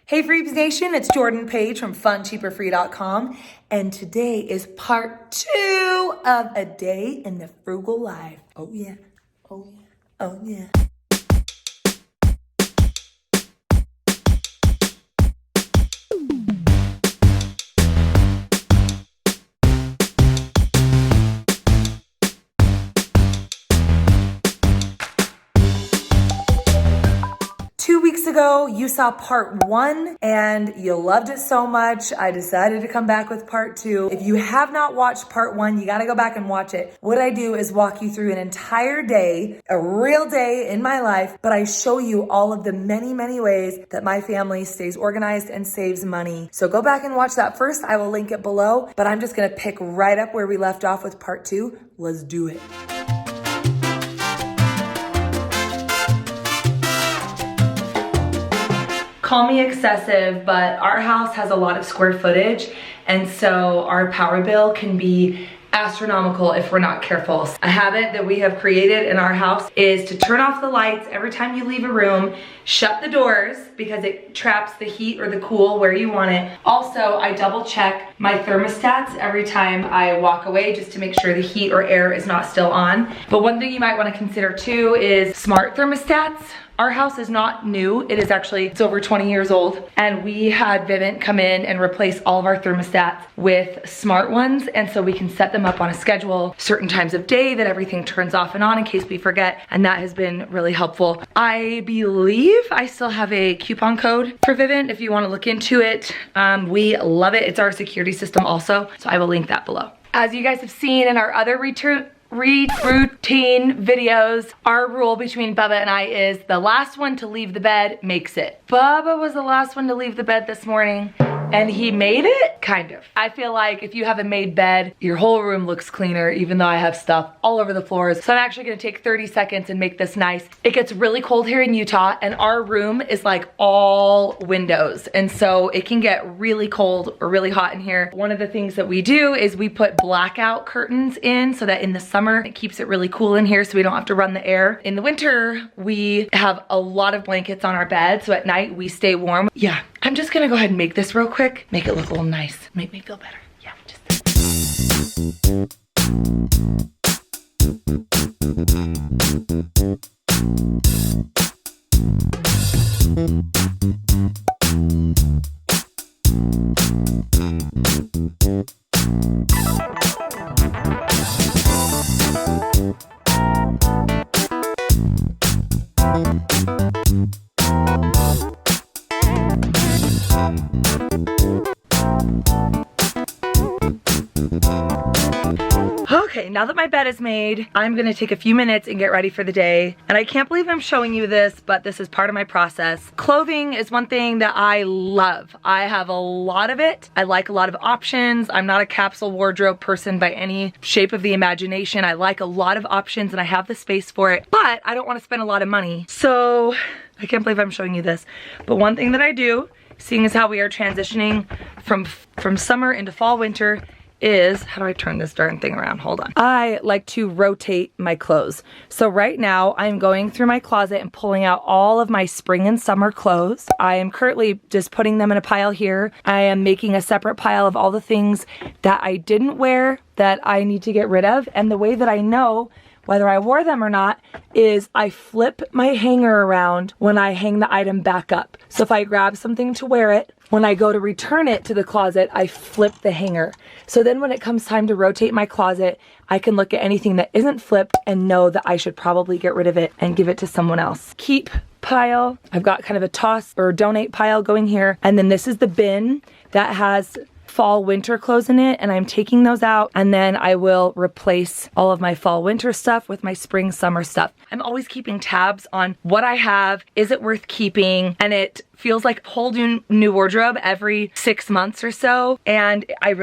Hey Freebs Nation, it's Jordan Page from FunCheaperFree.com, and today is part 2 of A Day in the Frugal Life. Oh yeah, oh yeah, oh yeah. 2 weeks ago, you saw part 1 and you loved it so much, I decided to come back with part 2. If you have not watched part 1, you gotta go back and watch it. What I do is walk you through an entire day, a real day in my life, but I show you all of the many, many ways that my family stays organized and saves money. So go back and watch that first. I will link it below, but I'm just gonna pick right up where we left off with part 2. Let's do it. Call me excessive, but our house has a lot of square footage, and so our power bill can be astronomical if we're not careful. A habit that we have created in our house is to turn off the lights every time you leave a room, shut the doors because it traps the heat or the cool where you want it. Also, I double check my thermostats every time I walk away just to make sure the heat or air is not still on. But one thing you might want to consider too is smart thermostats. Our house is not new. It's over 20 years old. And we had Vivint come in and replace all of our thermostats with smart ones. And so we can set them up on a schedule, certain times of day that everything turns off and on in case we forget. And that has been really helpful. I believe I still have a coupon code for Vivint if you want to look into it. We love it. It's our security system also. So I will link that below. As you guys have seen in our other routine videos, our rule between Bubba and I is the last one to leave the bed makes it. Bubba was the last one to leave the bed this morning, and he made it, kind of. I feel like if you have a made bed, your whole room looks cleaner, even though I have stuff all over the floors. So I'm actually gonna take 30 seconds and make this nice. It gets really cold here in Utah, and our room is like all windows. And so it can get really cold or really hot in here. One of the things that we do is we put blackout curtains in so that in the summer, it keeps it really cool in here so we don't have to run the air. In the winter, we have a lot of blankets on our bed, so at night we stay warm. Yeah, I'm just gonna go ahead and make this real quick, make it look a little nice, make me feel better. Yeah, Okay, now that my bed is made, I'm gonna take a few minutes and get ready for the day. And I can't believe I'm showing you this, but this is part of my process. Clothing is one thing that I love. I have a lot of it. I like a lot of options. I'm not a capsule wardrobe person by any shape of the imagination. I like a lot of options and I have the space for it, but I don't wanna spend a lot of money. So I can't believe I'm showing you this. But one thing that I do, seeing as how we are transitioning from summer into fall, winter, is, how do I turn this darn thing around? Hold on. I like to rotate my clothes. So right now I'm going through my closet and pulling out all of my spring and summer clothes. I am currently just putting them in a pile here. I am making a separate pile of all the things that I didn't wear that I need to get rid of. And the way that I know whether I wore them or not is I flip my hanger around when I hang the item back up. So if I grab something to wear it, when I go to return it to the closet, I flip the hanger. So then when it comes time to rotate my closet, I can look at anything that isn't flipped and know that I should probably get rid of it and give it to someone else. Keep pile. I've got kind of a toss or donate pile going here. And then this is the bin that has fall winter clothes in it, and I'm taking those out, and then I will replace all of my fall winter stuff with my spring summer stuff. I'm always keeping tabs on what I have, is it worth keeping, and it feels like a whole new wardrobe every 6 months or so, and I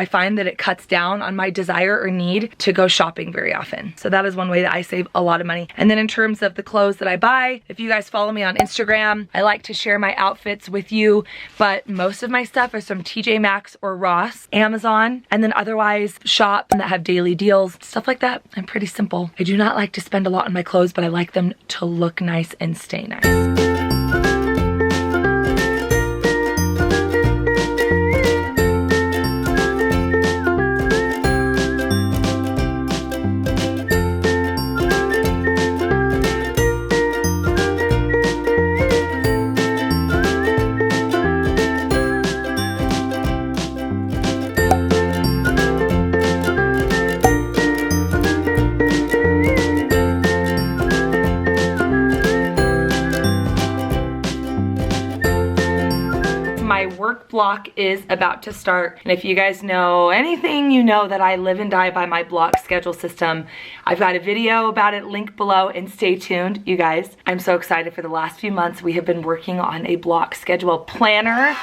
find that it cuts down on my desire or need to go shopping very often. So that is one way that I save a lot of money. And then in terms of the clothes that I buy, if you guys follow me on Instagram, I like to share my outfits with you, but most of my stuff is from TJ Maxx or Ross, Amazon, and then otherwise shops that have daily deals, stuff like that. I'm pretty simple. I do not like to spend a lot on my clothes, but I like them to look nice and stay nice. My work block is about to start. And if you guys know anything, you know that I live and die by my block schedule system. I've got a video about it, link below, and stay tuned, you guys. I'm so excited. For the last few months, we have been working on a block schedule planner,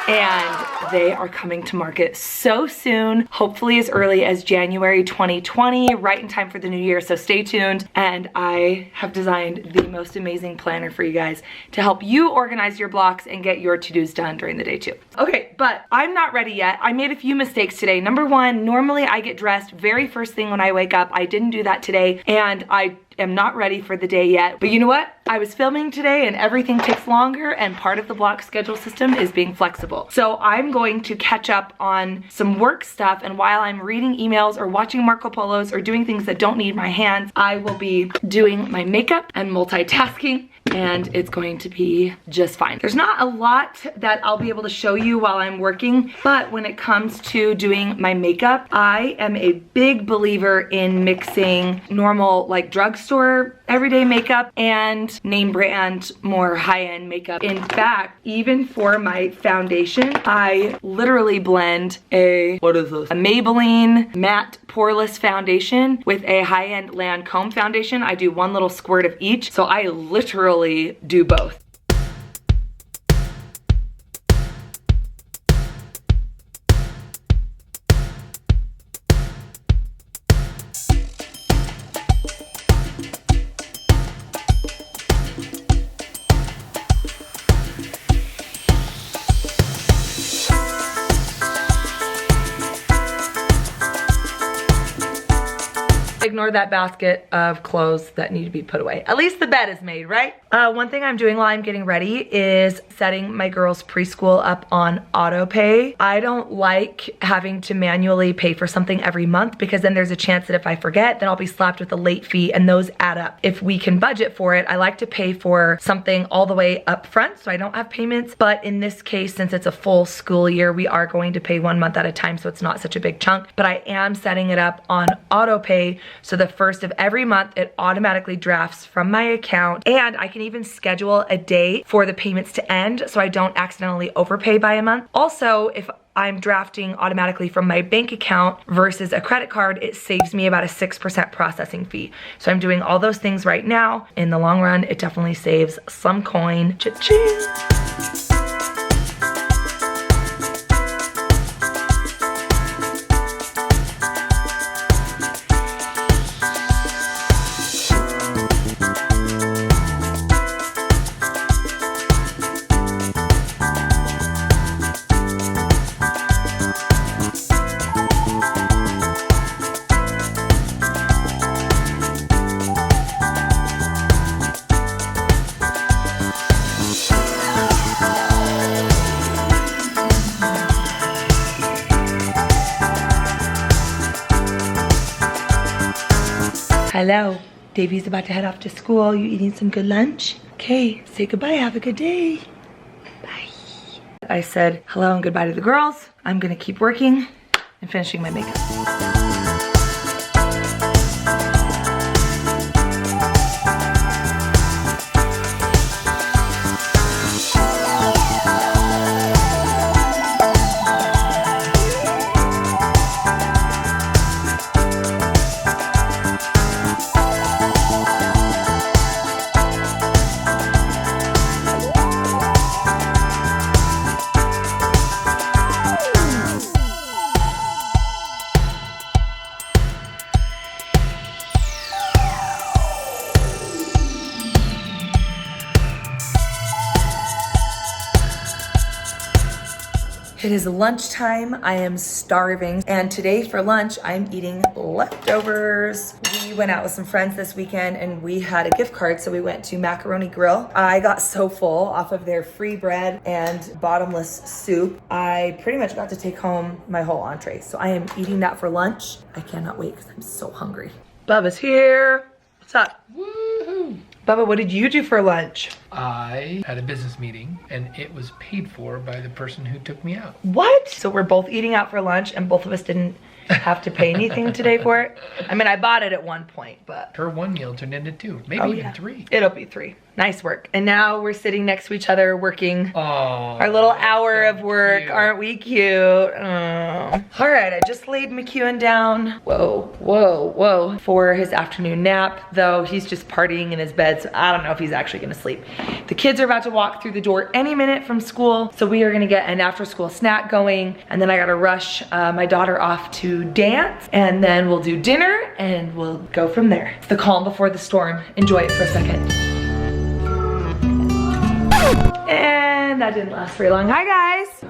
and they are coming to market so soon, hopefully as early as January 2020, right in time for the new year, so stay tuned. And I have designed the most amazing planner for you guys to help you organize your blocks and get your to-dos done during the day too. Okay, but I'm not ready yet. I made a few mistakes today. Number one, normally I get dressed very first thing when I wake up. I didn't do that today, and I am not ready for the day yet. But you know what? I was filming today and everything takes longer, and part of the block schedule system is being flexible. So I'm going to catch up on some work stuff, and while I'm reading emails or watching Marco Polos or doing things that don't need my hands, I will be doing my makeup and multitasking, and it's going to be just fine. There's not a lot that I'll be able to show you while I'm working, but when it comes to doing my makeup, I am a big believer in mixing normal, like drugstore everyday makeup and name brand, more high-end makeup. In fact, even for my foundation, I literally blend a Maybelline matte poreless foundation with a high-end Lancome foundation. I do one little squirt of each, so I literally do both. Ignore that basket of clothes that need to be put away. At least the bed is made, right? One thing I'm doing while I'm getting ready is setting my girls' preschool up on auto pay. I don't like having to manually pay for something every month, because then there's a chance that if I forget, then I'll be slapped with a late fee, and those add up. If we can budget for it, I like to pay for something all the way up front so I don't have payments. But in this case, since it's a full school year, we are going to pay 1 month at a time, so it's not such a big chunk. But I am setting it up on auto pay, so the first of every month it automatically drafts from my account, and I can even schedule a day for the payments to end so I don't accidentally overpay by a month. Also, if I'm drafting automatically from my bank account versus a credit card, it saves me about a 6% processing fee. So I'm doing all those things right now. In the long run, it definitely saves some coin. Cha-ching! Hello, Davey's about to head off to school. You eating some good lunch? Okay, say goodbye, have a good day. Bye. I said hello and goodbye to the girls. I'm gonna keep working and finishing my makeup. It is lunchtime. I am starving, and today for lunch I'm eating leftovers. We went out with some friends this weekend and we had a gift card, so we went to Macaroni Grill. I got so full off of their free bread and bottomless soup. I pretty much got to take home my whole entree, so I am eating that for lunch. I cannot wait because I'm so hungry. Bubba's here. What's up? Woohoo! Bubba, what did you do for lunch? I had a business meeting and it was paid for by the person who took me out. What? So we're both eating out for lunch and both of us didn't have to pay anything today for it? I mean, I bought it at one point, but... Her one meal turned into 2, maybe even 3. It'll be 3. Nice work. And now we're sitting next to each other working our little hour of work. Cute. Aren't we cute? Oh. All right, I just laid McEwen down. Whoa, whoa, whoa. For his afternoon nap, though he's just partying in his bed, so I don't know if he's actually gonna sleep. The kids are about to walk through the door any minute from school, so we are gonna get an after school snack going, and then I gotta rush my daughter off to dance, and then we'll do dinner, and we'll go from there. It's the calm before the storm. Enjoy it for a second. And that didn't last very long. Hi guys.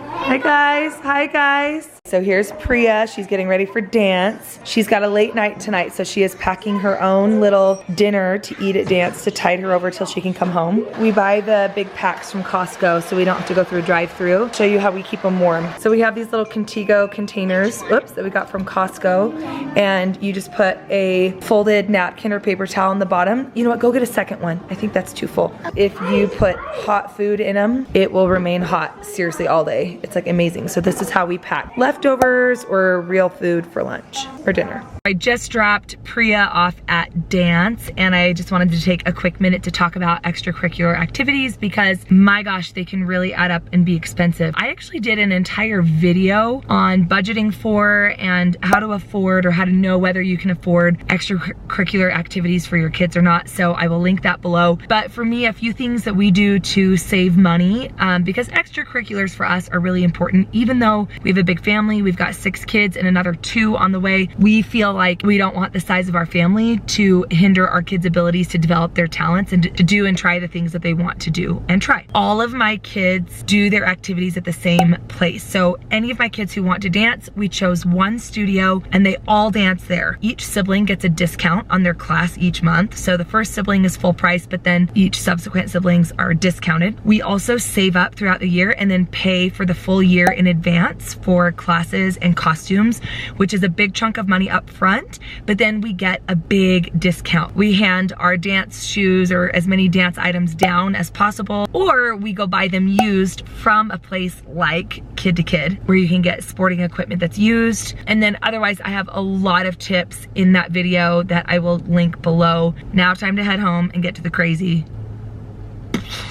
Hi guys. Hi guys. So here's Priya. She's getting ready for dance. She's got a late night tonight, so she is packing her own little dinner to eat at dance to tide her over till she can come home. We buy the big packs from Costco so we don't have to go through a drive-through. Show you how we keep them warm. So we have these little Contigo containers, that we got from Costco, and you just put a folded napkin or paper towel on the bottom. You know what, go get a second one. I think that's too full. If you put hot food in them, it will remain hot, seriously, all day. It's like amazing. So this is how we pack leftovers or real food for lunch or dinner. I just dropped Priya off at dance, and I just wanted to take a quick minute to talk about extracurricular activities because my gosh, they can really add up and be expensive. I actually did an entire video on budgeting for and how to afford or how to know whether you can afford extracurricular activities for your kids or not, so I will link that below. But for me, a few things that we do to save money, because extracurriculars for us are really important. Even though we have a big family, we've got 6 kids and another 2 on the way, we feel like we don't want the size of our family to hinder our kids' abilities to develop their talents and to do and try the things that they want to do and try. All of my kids do their activities at the same place. So any of my kids who want to dance, we chose one studio and they all dance there. Each sibling gets a discount on their class each month. So the first sibling is full price, but then each subsequent siblings are discounted. We also save up throughout the year and then pay for the full year in advance for classes and costumes, which is a big chunk of money up front, but then we get a big discount. We hand our dance shoes or as many dance items down as possible, or we go buy them used from a place like Kid to Kid, where you can get sporting equipment that's used. And then otherwise, I have a lot of tips in that video that I will link below. Now time to head home and get to the crazy.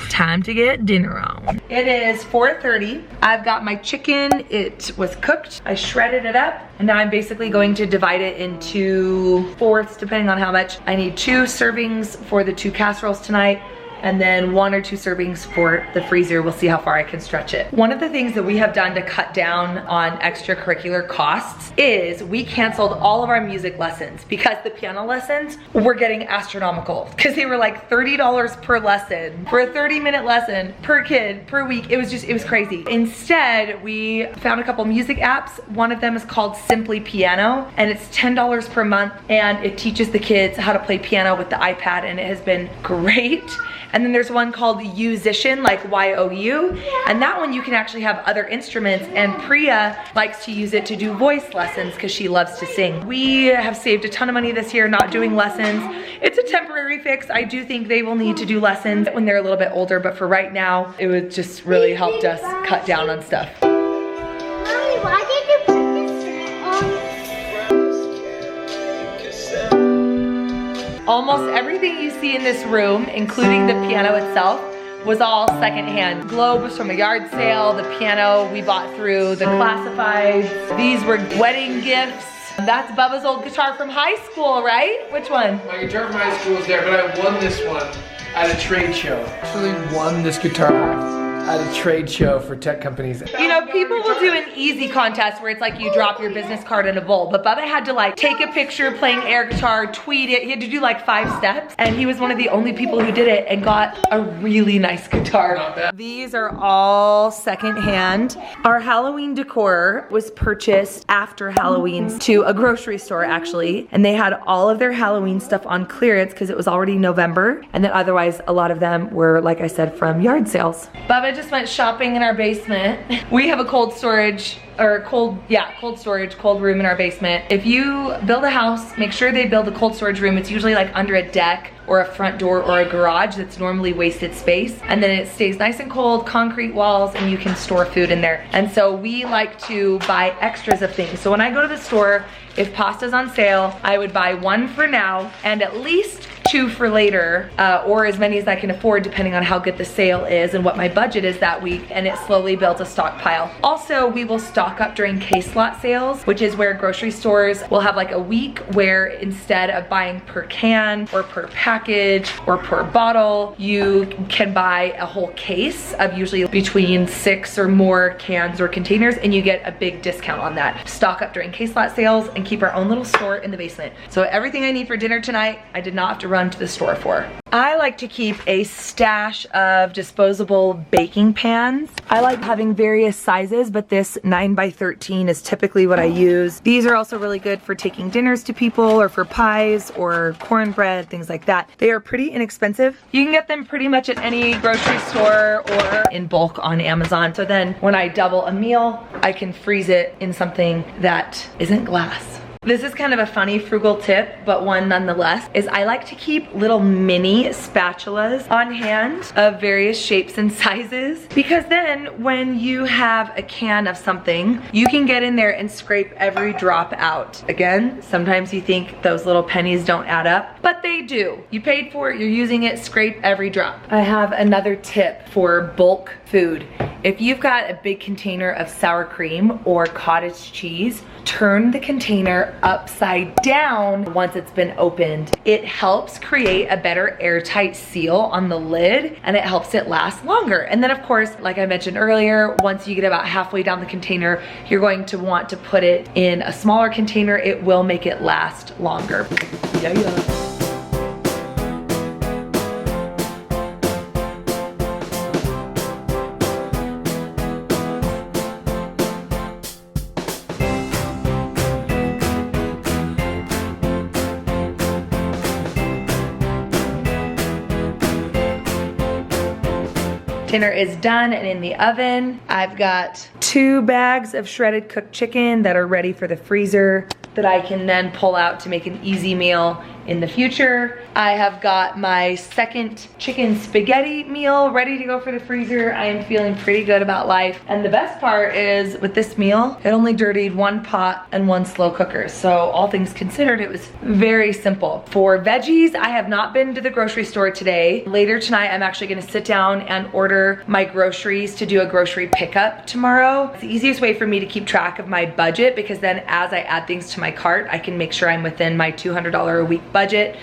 Time to get dinner on. It is 4:30. I've got my chicken. It was cooked. I shredded it up, and now I'm basically going to divide it into fourths, depending on how much. I need 2 servings for the 2 casseroles tonight, and then 1 or 2 servings for the freezer. We'll see how far I can stretch it. One of the things that we have done to cut down on extracurricular costs is we canceled all of our music lessons because the piano lessons were getting astronomical because they were like $30 per lesson for a 30-minute lesson per kid per week. It was crazy. Instead, we found a couple music apps. One of them is called Simply Piano, and it's $10 per month, and it teaches the kids how to play piano with the iPad, and it has been great. And then there's one called Yousician, like Y-O-U, and that one you can actually have other instruments, and Priya likes to use it to do voice lessons because she loves to sing. We have saved a ton of money this year not doing lessons. It's a temporary fix. I do think they will need to do lessons when they're a little bit older, but for right now, it would just really helped us cut down on stuff. Mommy, why did you put this on? Almost everything you see in this room, including the piano itself, was all secondhand. Globe was from a yard sale. The piano we bought through the classifieds. These were wedding gifts. That's Bubba's old guitar from high school, right? Which one? My guitar from high school is there, but I won this one at a trade show. Actually won this guitar at a trade show for tech companies. You know, people will do an easy contest where it's like you drop your business card in a bowl, but Bubba had to like take a picture playing air guitar, tweet it. He had to do like 5 steps, and he was one of the only people who did it and got a really nice guitar. Not bad. These are all secondhand. Our Halloween decor was purchased after Halloween to a grocery store actually, and they had all of their Halloween stuff on clearance because it was already November, and then otherwise a lot of them were, like I said, from yard sales. Bubba just went shopping in our basement. We have a cold storage, or cold room in our basement. If you build a house, make sure they build a cold storage room. It's usually like under a deck or a front door or a garage that's normally wasted space. And then it stays nice and cold, concrete walls, and you can store food in there. And so we like to buy extras of things. So when I go to the store, if pasta's on sale, I would buy 1 for now and at least 2 for later, or as many as I can afford depending on how good the sale is and what my budget is that week, and it slowly builds a stockpile. Also, we will stock up during case lot sales, which is where grocery stores will have like a week where instead of buying per can or per package or per bottle, you can buy a whole case of usually between 6 or more cans or containers, and you get a big discount on that. Stock up during case lot sales and keep our own little store in the basement. So everything I need for dinner tonight, I did not have to run to the store for. I like to keep a stash of disposable baking pans. I like having various sizes, but this 9x13 is typically what I use. These are also really good for taking dinners to people or for pies or cornbread, things like that. They are pretty inexpensive. You can get them pretty much at any grocery store or in bulk on Amazon. So then when I double a meal, I can freeze it in something that isn't glass. This is kind of a funny frugal tip, but one nonetheless, is I like to keep little mini spatulas on hand of various shapes and sizes, because then when you have a can of something, you can get in there and scrape every drop out. Again, sometimes you think those little pennies don't add up, but they do. You paid for it, you're using it, scrape every drop. I have another tip for bulk food. If you've got a big container of sour cream or cottage cheese, turn the container upside down once it's been opened. It helps create a better airtight seal on the lid, and it helps it last longer. And then of course, like I mentioned earlier, once you get about halfway down the container, you're going to want to put it in a smaller container. It will make it last longer. Yeah. Dinner is done and in the oven. I've got 2 bags of shredded cooked chicken that are ready for the freezer that I can then pull out to make an easy meal in the future. I have got my second chicken spaghetti meal ready to go for the freezer. I am feeling pretty good about life. And the best part is with this meal, it only dirtied 1 pot and 1 slow cooker. So all things considered, it was very simple. For veggies, I have not been to the grocery store today. Later tonight, I'm actually gonna sit down and order my groceries to do a grocery pickup tomorrow. It's the easiest way for me to keep track of my budget, because then as I add things to my cart, I can make sure I'm within my $200 a week budget.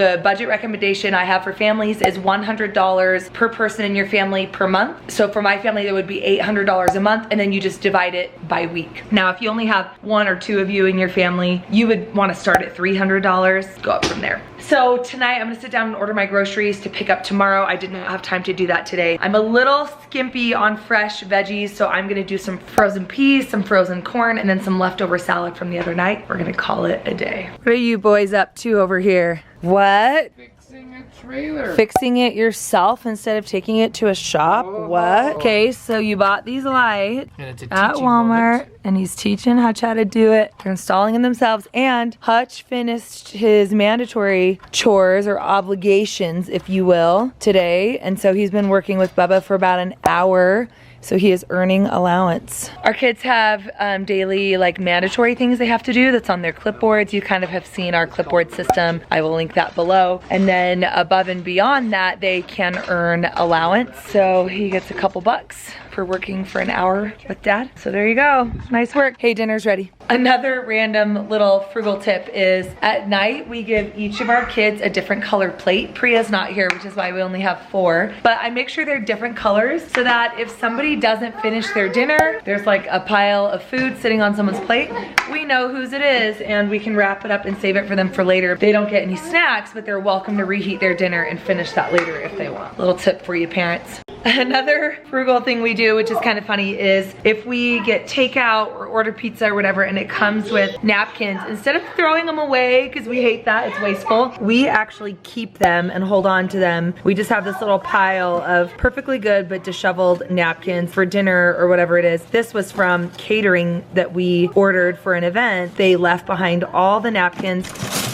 The budget recommendation I have for families is $100 per person in your family per month. So for my family, that would be $800 a month, and then you just divide it by week. Now, if you only have 1 or 2 of you in your family, you would want to start at $300, go up from there. So tonight I'm gonna sit down and order my groceries to pick up tomorrow. I did not have time to do that today. I'm a little skimpy on fresh veggies, so I'm gonna do some frozen peas, some frozen corn, and then some leftover salad from the other night. We're gonna call it a day. What are you boys up to over here? What? Fixing a trailer. Fixing it yourself instead of taking it to a shop? Oh. What? Okay, so you bought these lights And it's a at teaching Walmart, moment. and he's teaching Hutch how to do it. They're installing them themselves, and Hutch finished his mandatory chores or obligations, if you will, today, and so he's been working with Bubba for about an hour. So he is earning allowance. Our kids have daily like mandatory things they have to do that's on their clipboards. You kind of have seen our clipboard system. I will link that below. And then above and beyond that, they can earn allowance. So he gets a couple bucks for working for an hour with Dad. So there you go, nice work. Hey, dinner's ready. Another random little frugal tip is at night, we give each of our kids a different colored plate. Priya's not here, which is why we only have 4, but I make sure they're different colors so that if somebody doesn't finish their dinner, there's like a pile of food sitting on someone's plate, we know whose it is and we can wrap it up and save it for them for later. They don't get any snacks, but they're welcome to reheat their dinner and finish that later if they want. Little tip for you parents. Another frugal thing we do, which is kind of funny, is if we get takeout or order pizza or whatever and it comes with napkins, instead of throwing them away, because we hate that, it's wasteful, we actually keep them and hold on to them. We just have this little pile of perfectly good but disheveled napkins for dinner or whatever it is. This was from catering that we ordered for an event. They left behind all the napkins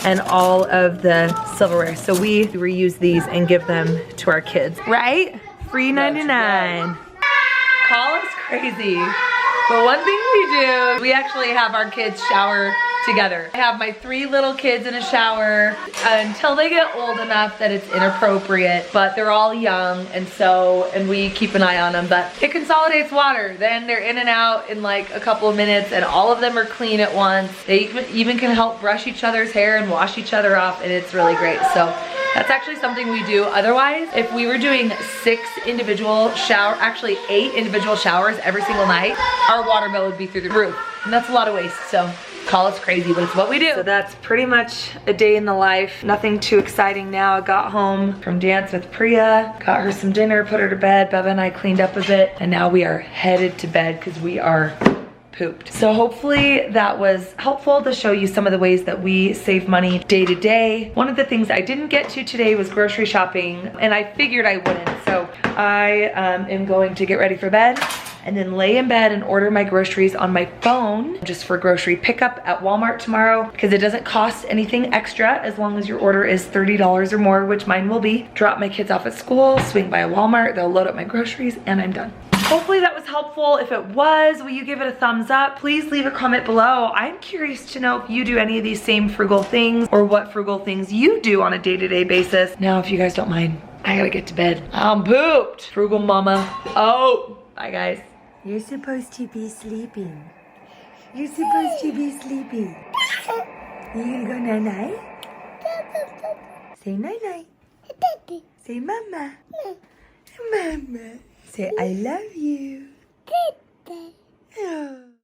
and all of the silverware. So we reuse these and give them to our kids, right? Free 99. Call us crazy, but one thing we do, we actually have our kids shower together. I have my 3 little kids in a shower until they get old enough that it's inappropriate, but they're all young, and we keep an eye on them, but it consolidates water. Then they're in and out in like a couple of minutes, and all of them are clean at once. They even can help brush each other's hair and wash each other off, and it's really great. So that's actually something we do. Otherwise, if we were doing 8 individual showers every single night, our water bill would be through the roof, and that's a lot of waste. So call us crazy, but it's what we do. So that's pretty much a day in the life. Nothing too exciting now. I got home from dance with Priya, got her some dinner, put her to bed. Beva and I cleaned up a bit, and now we are headed to bed because we are pooped. So hopefully that was helpful to show you some of the ways that we save money day to day. One of the things I didn't get to today was grocery shopping, and I figured I wouldn't. So I am going to get ready for bed and then lay in bed and order my groceries on my phone just for grocery pickup at Walmart tomorrow, because it doesn't cost anything extra as long as your order is $30 or more, which mine will be. Drop my kids off at school, swing by a Walmart, they'll load up my groceries, and I'm done. Hopefully that was helpful. If it was, will you give it a thumbs up? Please leave a comment below. I'm curious to know if you do any of these same frugal things, or what frugal things you do on a day-to-day basis. Now, if you guys don't mind, I gotta get to bed. I'm pooped. Frugal mama. Oh, bye guys. You're supposed to be sleeping. You're supposed to be sleeping. You gonna go night-night? Say night-night. Say mama. Mama. Say I love you. Oh.